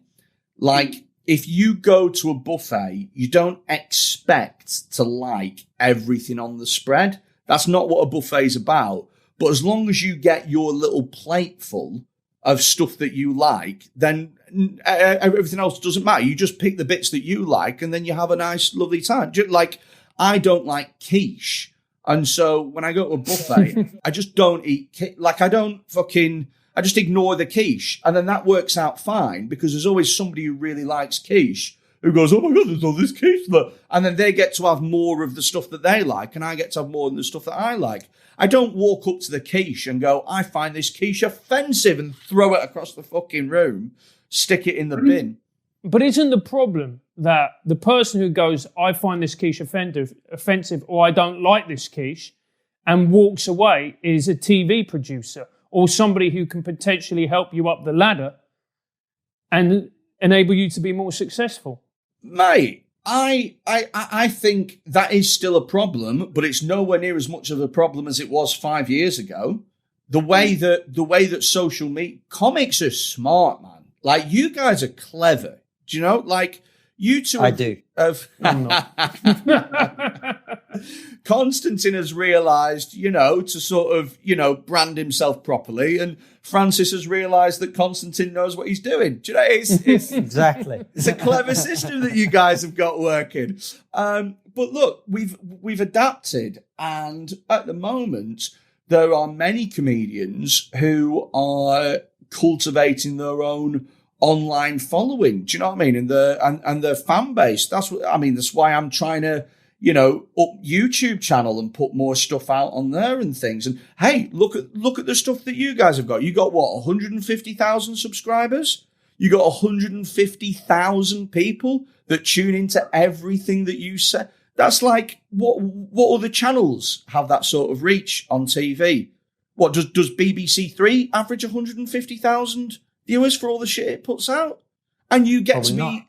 Like, if you go to a buffet, you don't expect to like everything on the spread. That's not what a buffet is about. But as long as you get your little plate full of stuff that you like, then everything else doesn't matter. You just pick the bits that you like, and then you have a nice, lovely time. Like, I don't like quiche. And so when I go to a buffet, I just don't eat, I just ignore the quiche. And then that works out fine, because there's always somebody who really likes quiche who goes, oh my God, there's all this quiche there. And then they get to have more of the stuff that they like, and I get to have more of the stuff that I like. I don't walk up to the quiche and go, I find this quiche offensive, and throw it across the fucking room, stick it in the bin. But isn't the problem that the person who goes, I find this quiche offensive, or I don't like this quiche, and walks away, is a TV producer or somebody who can potentially help you up the ladder and enable you to be more successful? Mate, I think that is still a problem, but it's nowhere near as much of a problem as it was 5 years ago. The way that social media comics are smart, man. Like, you guys are clever. Do you know? Like, you two. I do. I'm not. Constantine has realised, to sort of, brand himself properly, and Francis has realised that Constantine knows what he's doing. Do you know? It's Exactly. It's a clever system that you guys have got working. But look, we've adapted, and at the moment there are many comedians who are cultivating their own online following. Do you know what I mean? And their fan base. That's why I'm trying to, up YouTube channel and put more stuff out on there and things. And hey, look at the stuff that you guys have got. You got what, 150,000 subscribers? You got 150,000 people that tune into everything that you say. That's like, what other channels have that sort of reach on TV? What does BBC Three average 150,000 viewers for all the shit it puts out? And you get to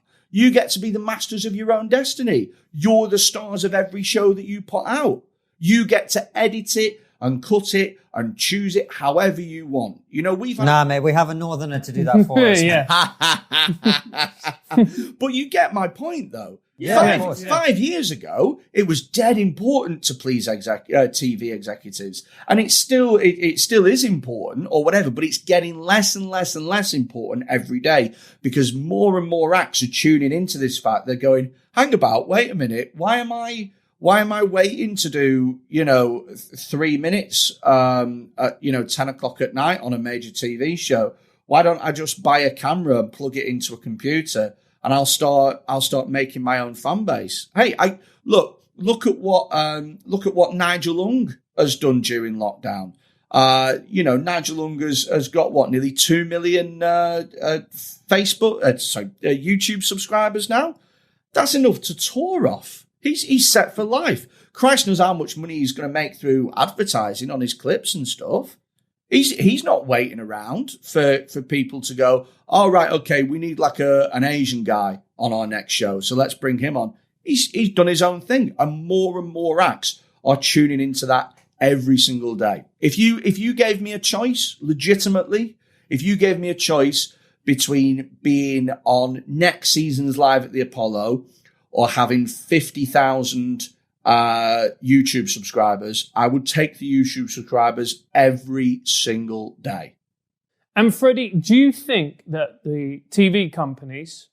be the masters of your own destiny. You're the stars of every show that you put out. You get to edit it and cut it and choose it however you want. Mate, we have a northerner to do that for us. Yeah. But you get my point, though. Yeah, 5 years ago, it was dead important to please TV executives, and it still is important or whatever. But it's getting less and less and less important every day, because more and more acts are tuning into this fact. They're going, hang about, wait a minute, why am I waiting to do 3 minutes at 10 o'clock at night on a major TV show? Why don't I just buy a camera and plug it into a computer? And I'll start making my own fan base. Hey, look at what Nigel Ung has done during lockdown. Nigel Ung has got what, nearly 2 million YouTube subscribers now. That's enough to tour off. He's set for life. Christ knows how much money he's going to make through advertising on his clips and stuff. He's not waiting around for people to go, all right, okay, we need like an Asian guy on our next show, so let's bring him on. He's done his own thing, and more acts are tuning into that every single day. If you gave me a choice, legitimately, if you gave me a choice between being on next season's Live at the Apollo or having 50,000 YouTube subscribers, I would take the YouTube subscribers every single day. And Freddy, do you think that the TV companies,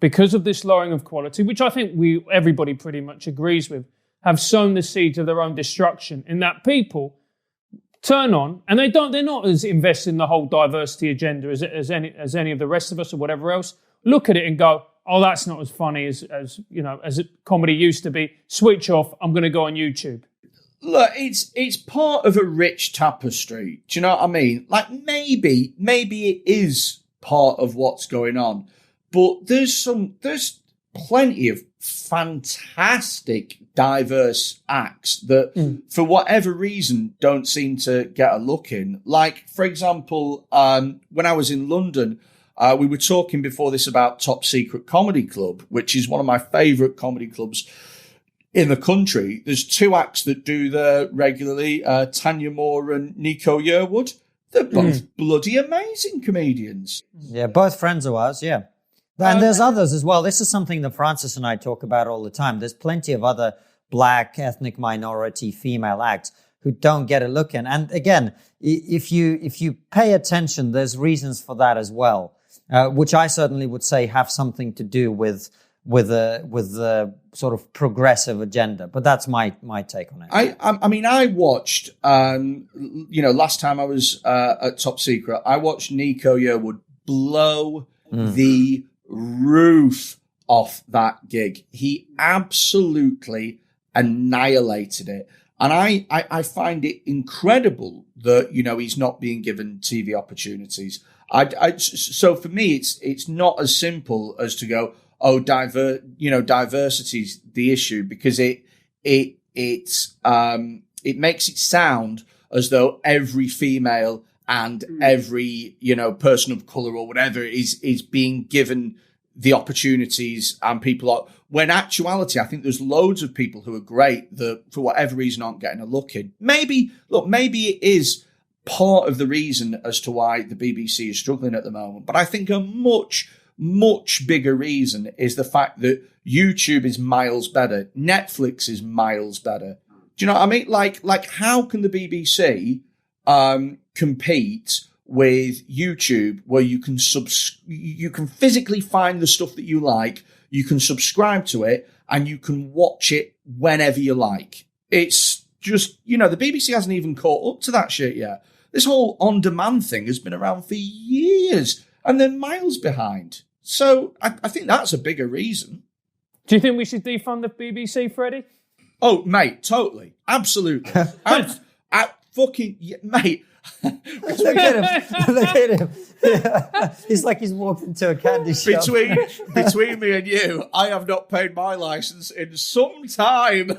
because of this lowering of quality, which I think everybody pretty much agrees with, have sown the seeds of their own destruction, in that people turn on and they're not as invested in the whole diversity agenda as any of the rest of us or whatever else, look at it and go, oh, that's not as funny as comedy used to be. Switch off. I'm going to go on YouTube. Look, it's part of a rich tapestry. Do you know what I mean? Like, maybe it is part of what's going on, but there's plenty of fantastic, diverse acts that, for whatever reason, don't seem to get a look in. Like, for example, when I was in London, we were talking before this about Top Secret Comedy Club, which is one of my favourite comedy clubs in the country. There's two acts that do there regularly, Tanya Moore and Nico Yearwood. They're both bloody amazing comedians. Yeah, both friends of ours, yeah. And there's others as well. This is something that Francis and I talk about all the time. There's plenty of other black, ethnic minority, female acts who don't get a look in. And again, if you pay attention, there's reasons for that as well, which I certainly would say have something to do with the sort of progressive agenda. But that's my take on it. I mean, I watched, last time I was at Top Secret, I watched Nico Yearwood blow the roof off that gig. He absolutely annihilated it. And I find it incredible that, he's not being given TV opportunities. So for me, it's not as simple as to go, oh, diversity's the issue, because it makes it sound as though every female and every, person of color or whatever is being given the opportunities and people are, when actuality, I think there's loads of people who are great that for whatever reason aren't getting a look in. Maybe it is part of the reason as to why the BBC is struggling at the moment. But I think a much, much bigger reason is the fact that YouTube is miles better. Netflix is miles better. Do you know what I mean? Like how can the BBC compete with YouTube, where you can you can physically find the stuff that you like, you can subscribe to it, and you can watch it whenever you like? It's just, the BBC hasn't even caught up to that shit yet. This whole on-demand thing has been around for years, and they're miles behind. So I think that's a bigger reason. Do you think we should defund the BBC, Freddie? Oh, mate, totally. Absolutely. Mate. Look at him. Yeah. He's like he's walked into a candy shop. Between me and you, I have not paid my license in some time.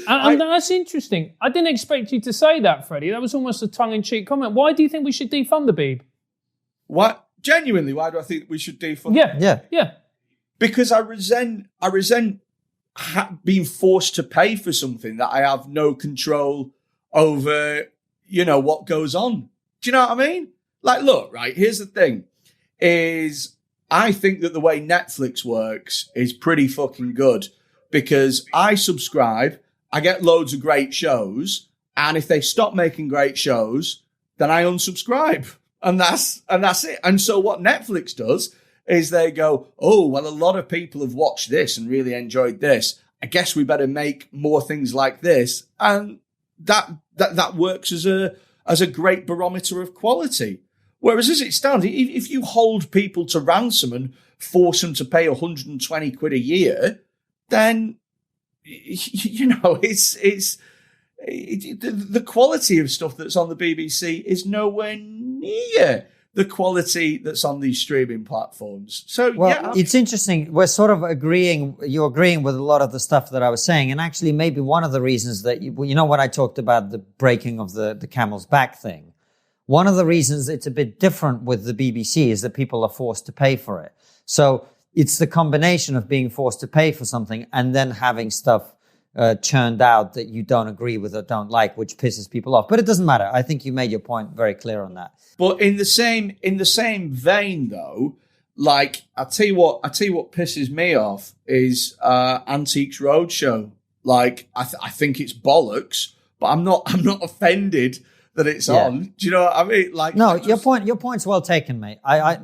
And that's interesting. I didn't expect you to say that, Freddie. That was almost a tongue-in-cheek comment. Why do you think we should defund the Beeb? What? Genuinely, why do I think we should defund? Yeah. Because I resent being forced to pay for something that I have no control over, what goes on. Do you know what I mean? Like, look, right, here's the thing, is I think that the way Netflix works is pretty fucking good, because I subscribe, I get loads of great shows, and if they stop making great shows, then I unsubscribe. And that's it. And so what Netflix does is they go, oh, well, a lot of people have watched this and really enjoyed this. I guess we better make more things like this. And that works as a great barometer of quality. Whereas as it stands, if you hold people to ransom and force them to pay 120 quid a year, then, the quality of stuff that's on the BBC is nowhere near the quality that's on these streaming platforms. So, it's interesting. We're sort of agreeing. You're agreeing with a lot of the stuff that I was saying. And actually, maybe one of the reasons that, when I talked about the breaking of the camel's back thing, one of the reasons it's a bit different with the BBC is that people are forced to pay for it. So it's the combination of being forced to pay for something and then having stuff churned out that you don't agree with or don't like, which pisses people off. But it doesn't matter. I think you made your point very clear on that. But in the same vein, though, like I tell you what pisses me off is Antiques Roadshow. Like I think it's bollocks, but I'm not offended that it's on. Do you know what I mean? Like, no, your point's well taken, mate. I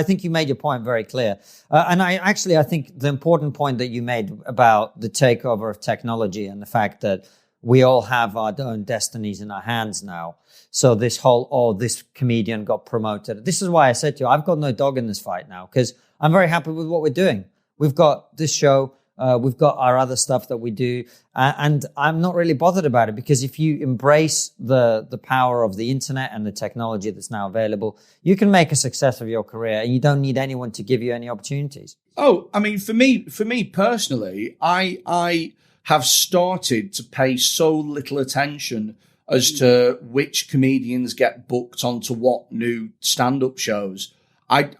think you made your point very clear. And I think the important point that you made about the takeover of technology and the fact that we all have our own destinies in our hands now. So this whole, this comedian got promoted. This is why I said to you, I've got no dog in this fight now, because I'm very happy with what we're doing. We've got this show. We've got our other stuff that we do. And I'm not really bothered about it, because if you embrace the power of the internet and the technology that's now available, you can make a success of your career, and you don't need anyone to give you any opportunities. Oh, I mean, for me personally, I have started to pay so little attention as to which comedians get booked onto what new stand-up shows. I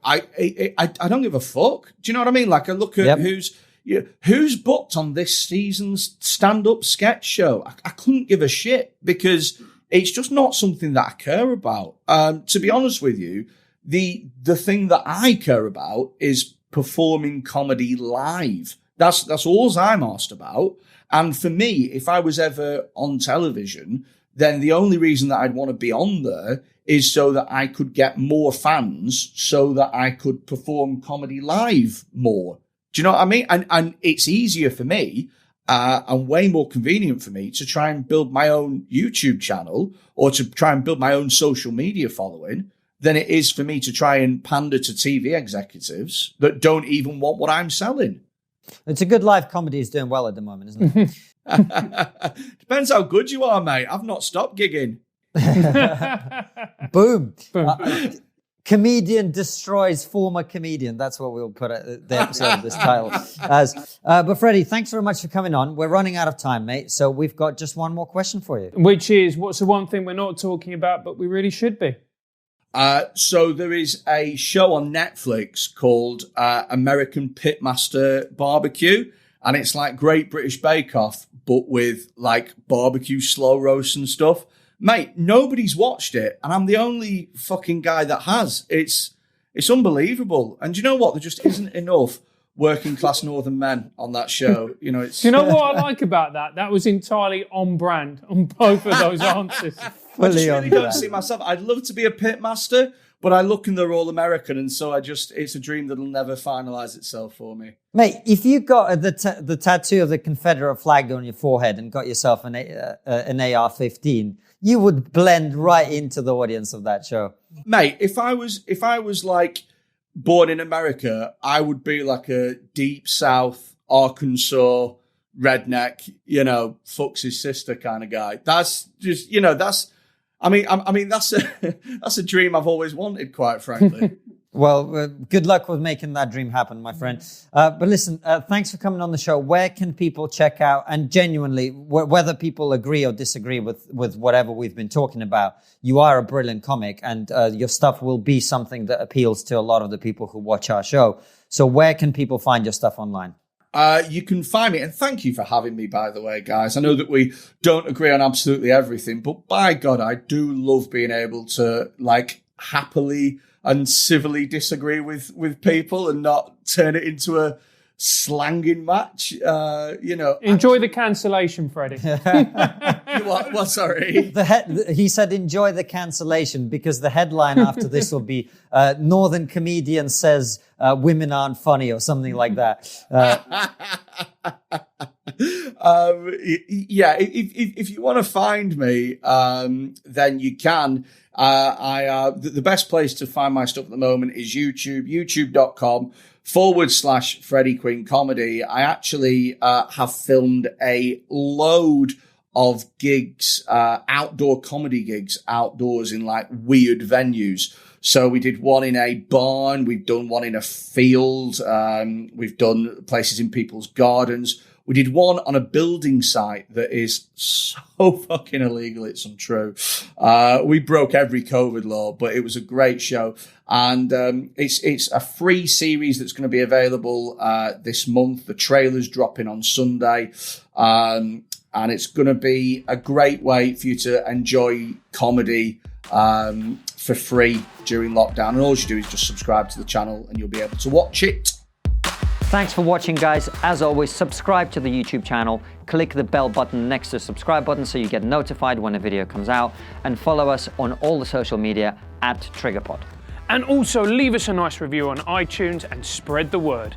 don't give a fuck. Do you know what I mean? Like, I look at who's booked on this season's stand-up sketch show. I couldn't give a shit, because it's just not something that I care about. To be honest with you, the thing that I care about is performing comedy live. That's all I'm asked about. And for me, if I was ever on television, then the only reason that I'd want to be on there is so that I could get more fans, so that I could perform comedy live more. Do you know what I mean? And it's easier for me and way more convenient for me to try and build my own YouTube channel or to try and build my own social media following than it is for me to try and pander to TV executives that don't even want what I'm selling. It's a good live comedy is doing well at the moment, isn't it? Depends how good you are, mate. I've not stopped gigging. Boom. Comedian destroys former comedian. That's what we'll put the episode of this title as. But Freddie, thanks very much for coming on. We're running out of time, mate. So we've got just one more question for you. Which is, what's the one thing we're not talking about, but we really should be? So there is a show on Netflix called American Pitmaster Barbecue, and it's like Great British Bake Off, but with like barbecue slow roasts and stuff. Mate, nobody's watched it, and I'm the only fucking guy that has. It's unbelievable. And you know what? There just isn't enough working class northern men on that show. You know, it's. Do you know what I like about that? That was entirely on brand on both of those answers. I just really don't see myself. I'd love to be a pitmaster, but I look and they're all American, and so it's a dream that'll never finalise itself for me. Mate, if you got the tattoo of the Confederate flag on your forehead and got yourself an AR-15, you would blend right into the audience of that show. Mate, if I was like born in America, I would be like a deep South Arkansas redneck, you know, fucks his sister kind of guy. That's just, you know, that's a dream I've always wanted, quite frankly. Well, good luck with making that dream happen, my friend. But listen, thanks for coming on the show. Where can people check out, and genuinely, whether people agree or disagree with whatever we've been talking about, you are a brilliant comic, and your stuff will be something that appeals to a lot of the people who watch our show. So where can people find your stuff online? You can find me, and thank you for having me, by the way, guys. I know that we don't agree on absolutely everything, but by God, I do love being able to, like, happily and civilly disagree with people and not turn it into a slanging match. You know, enjoy the cancellation, Freddy. What? Sorry. He said, enjoy the cancellation, because the headline after this will be Northern comedian says women aren't funny or something like that. Yeah, if you want to find me, then you can. The best place to find my stuff at the moment is YouTube, youtube.com/Freddy Quinne Comedy. I actually have filmed a load of gigs, outdoor comedy gigs, outdoors in like weird venues. So we did one in a barn, we've done one in a field, we've done places in people's gardens. We did one on a building site that is so fucking illegal, it's untrue. We broke every COVID law, but it was a great show. And it's a free series that's going to be available this month. The trailer's dropping on Sunday. And it's going to be a great way for you to enjoy comedy for free during lockdown. And all you do is just subscribe to the channel and you'll be able to watch it. Thanks for watching, guys. As always, subscribe to the YouTube channel, click the bell button next to the subscribe button so you get notified when a video comes out, and follow us on all the social media @TriggerPod. And also leave us a nice review on iTunes and spread the word.